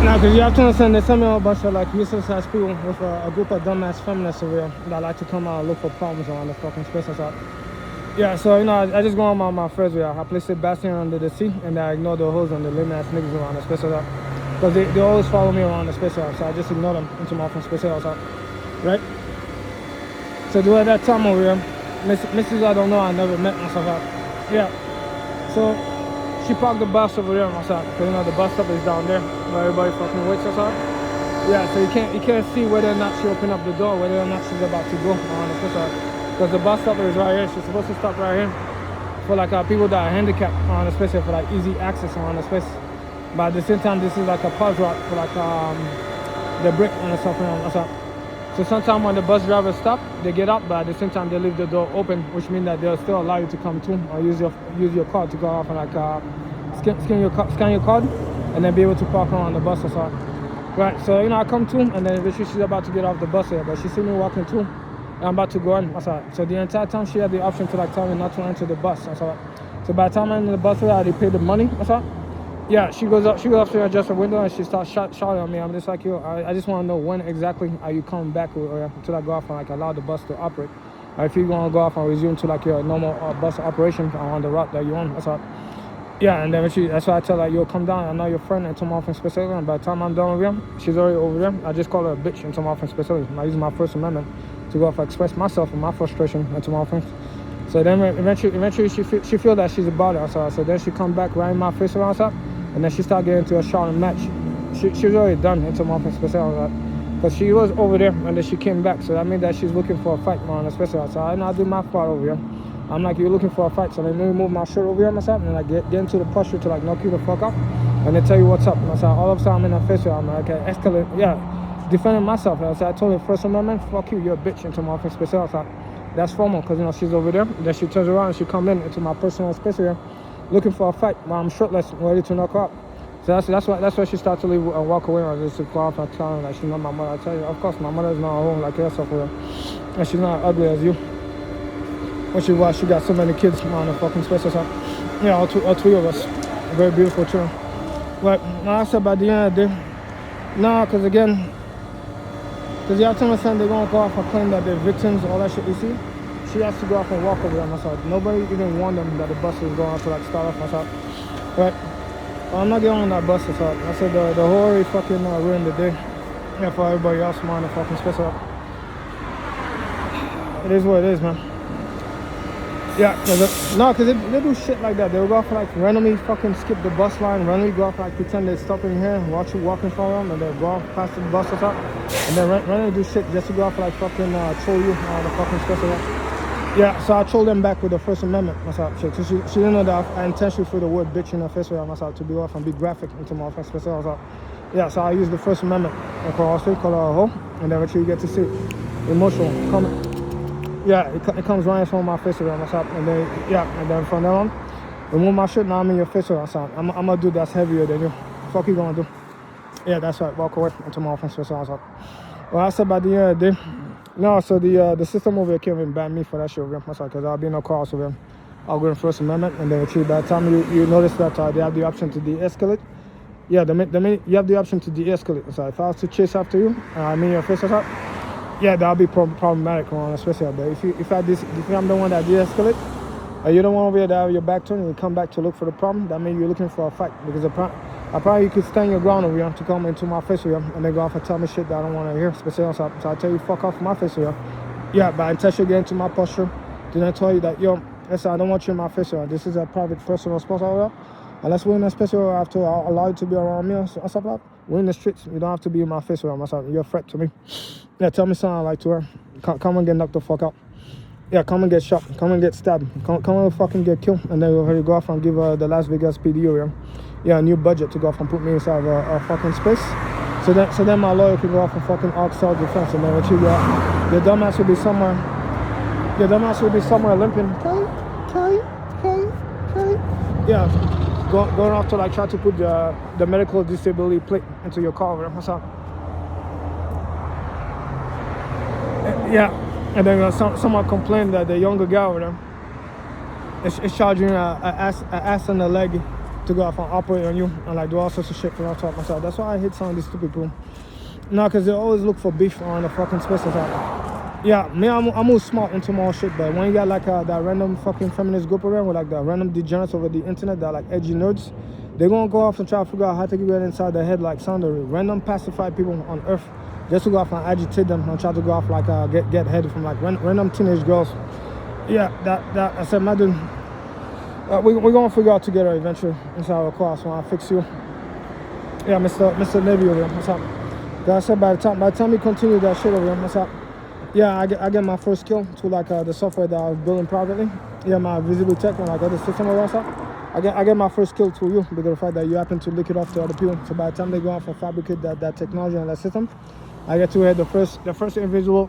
Now, because you have to understand, there's some a bunch of like useless-ass people with a group of dumbass feminists over here that like to come out and look for problems around the fucking space outside. Yeah, so, you know, I just go on my friends with I play Sebastian under the sea, and I ignore the hoes and the lame-ass niggas around the space outside. Because they always follow me around the space outside, so I just ignore them into my fucking space outside. Right? So, during that time over here, Mrs. I don't know, I never met myself out. Yeah. So, she parked the bus over there on my side, because you know the bus stop is down there where everybody fucking waits outside. Yeah, so you can't see whether or not she opened up the door, whether or not she's about to go on the space side. Because the bus stop is right here. She's supposed to stop right here for like people that are handicapped on the space here, for like easy access on the space. But at the same time, this is like a pause route for like the brick on the stuff on the side. So sometimes when the bus drivers stop, they get up, but at the same time they leave the door open, which means that they'll still allow you to come to or use your card to go off and like scan your card, and then be able to park on the bus or so. Right. So you know I come to, and then eventually she's about to get off the bus here, but she see me walking too, and I'm about to go in. So the entire time she had the option to like tell me not to enter the bus. So by the time I'm in the bus, I already paid the money. Yeah, she goes up to adjust her window and she starts shouting at me. I'm just like, yo, I just want to know when exactly are you coming back to like go off and like allow the bus to operate. Or if you want to go off and resume to like your normal bus operation on the route that you're on. Yeah, and then that's why I tell her, yo, come down. I know your friend and come off in specifically. And by the time I'm done with him, she's already over there. I just call her a bitch and come off in specifically. I use my First Amendment to go off and express myself and my frustration and to my friends. So then eventually she feel that she's about it. So then she come back right in my face around outside. And then she started getting into a shouting match. She was already done into my special, because she was over there and then she came back. So that means that she's looking for a fight on the special. So I do my part over here. I'm like, you're looking for a fight, so let me move my shirt over here myself and like get into the posture to like knock you the fuck up and then tell you what's up. All of a sudden I'm in her face here. I'm like, okay, escalate, yeah, defending myself. I told her First Amendment, fuck you, you're a bitch into my special. That's formal, because you know she's over there. Then she turns around and she come in into my personal space here, looking for a fight while I'm shirtless, ready to knock her up. So that's why she started to leave and walk away. I just go off and tell her like she's not my mother. I tell you, of course, my mother is not at home like yourself with her, and she's not ugly as you. Which is why she got so many kids on the fucking space or something. Yeah, all three of us. Very beautiful children. But now I said by the end of the day, nah, because you have to understand they're gonna go off and claim that they're victims, all that shit. You see? She has to go off and walk over there myself. Nobody even warned them that the bus was going to like start off myself. But I'm not getting on that bus myself. I said the whole fucking ruined the day. Yeah, for everybody else on the fucking space up. It is what it is, man. Yeah, because they do shit like that. They'll go off and like randomly fucking skip the bus line, randomly go off and like pretend they're stopping here, watch you walking from them, and they'll go off past the bus or something. And then randomly do shit just to go off and like fucking troll you on the fucking space up. Yeah, so I trolled them back with the First Amendment myself. She didn't know that I intentionally threw the word bitch in her face with myself to be off and be graphic into my face myself. Yeah, so I used the First Amendment and call her a hoe, and then eventually you get to see emotional comment. Yeah, it comes right in front of my face around myself, and then from then on, remove my shirt. Now I'm in your face around myself. I'm a dude that's heavier than you. Fuck you gonna do? Yeah, that's right. Walk away into my face around myself. Well, I said by the end of the day. No, so the system over here came and banned me for that shit over here, because I'll be in no cars over here. I'll go in First Amendment, and then by the time you notice that they have the option to de-escalate, yeah, the minute you have the option to de-escalate. So if I was to chase after you, I'm in your face or something, yeah, that'll be problematic, especially. But if I'm the one that de-escalate, you're the one over here that have your back turned and you come back to look for the problem, that means you're looking for a fight, because you could stand your ground over here to come into my face here and then go off and tell me shit that I don't want to hear. So I tell you, fuck off my face here. Yeah, but until you get into my posture, then I tell you that, yo, listen, I don't want you in my face here. This is a private personal space over here. Unless we're in a space here, I have to allow you to be around me or stuff like that. We're in the streets. You don't have to be in my face here myself. You're a threat to me. Yeah, tell me something like to her. Come and get knocked the fuck out. Yeah, come and get shot. Come and get stabbed. Come and fucking get killed. And then we'll go off and give the Las Vegas PD here. Yeah, a new budget to go off and put me inside a fucking space. So then my lawyer can go off and fucking ask self-defense, and then what you got, your dumbass will be somewhere. Your dumbass will be somewhere limping. Yeah, going off to like try to put the medical disability plate into your car. What's up? Yeah, and then someone complained that the younger guy over there is charging an ass and a leg to go off and operate on you and like do all sorts of shit from outside myself. That's why I hate some of these stupid people. No, because they always look for beef on the fucking space outside. Yeah, me, I move smart into more shit, but when you got like that random fucking feminist group around with like the random degenerates over the internet that are like edgy nerds, they're gonna go off and try to figure out how to get inside their head like some of the random pacified people on earth just to go off and agitate them and try to go off like get head from like random teenage girls. Yeah, that I said, my dude, we're gonna figure out together eventually inside our class when I fix you. Yeah, Mr. Navy over here. What's up? I said by the time we continue that shit over here, what's up? Yeah, I get my first kill to like the software that I was building privately. Yeah, my Visible Tech and like other system or what's up. I get my first kill to you because of the fact that you happen to lick it off to other people. So by the time they go off and fabricate that technology and that system, I get to hit the first individual.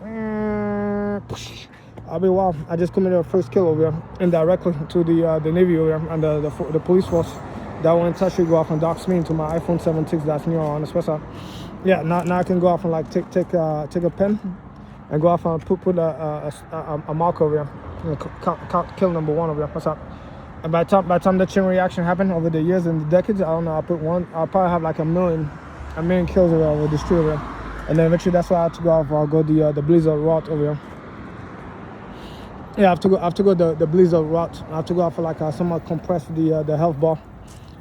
I'll be wow. I just committed a first kill over here indirectly to the Navy over here and the police force that will intentionally go off and dox me into my iPhone 7 that's new on the special. Yeah, now I can go off and like take a pen and go off and put a mark over here. You know, count kill number 1 over here. What's up? And by the time the chain reaction happened over the years and the decades, I don't know. I'll probably have like a million kills over the street over here. And then eventually that's why I have to go off. I'll go the Blizzard route over here. Yeah, I have to go the Blizzard route. I have to go off for like somewhat compress the health bar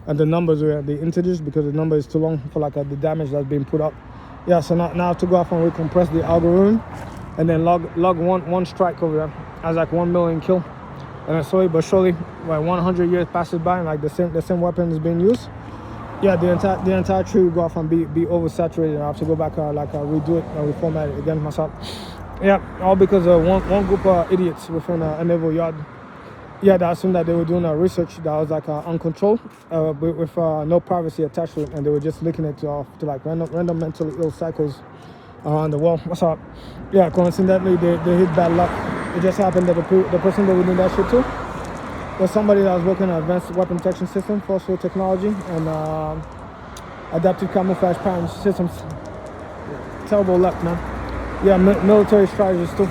and the numbers were the integers because the number is too long for like the damage that's being put up. Yeah, so now I have to go off and recompress the algorithm and then log one strike over there as like 1 million kill. And then slowly but surely, like 100 years passes by and like the same weapon is being used. Yeah, the entire tree will go off and be oversaturated. And I have to go back redo it and reformat it again myself. Yeah, all because of one group of idiots within a naval yard. Yeah, that assumed that they were doing research that was like uncontrolled with no privacy attached to it, and they were just linking it to like random mentally ill cycles around the world. What's up? Yeah, coincidentally, they hit bad luck. It just happened that the person that was doing that shit too was somebody that was working on advanced weapon detection system, forceful technology, and adaptive camouflage pattern systems. Terrible luck, man. Yeah, military strategists too.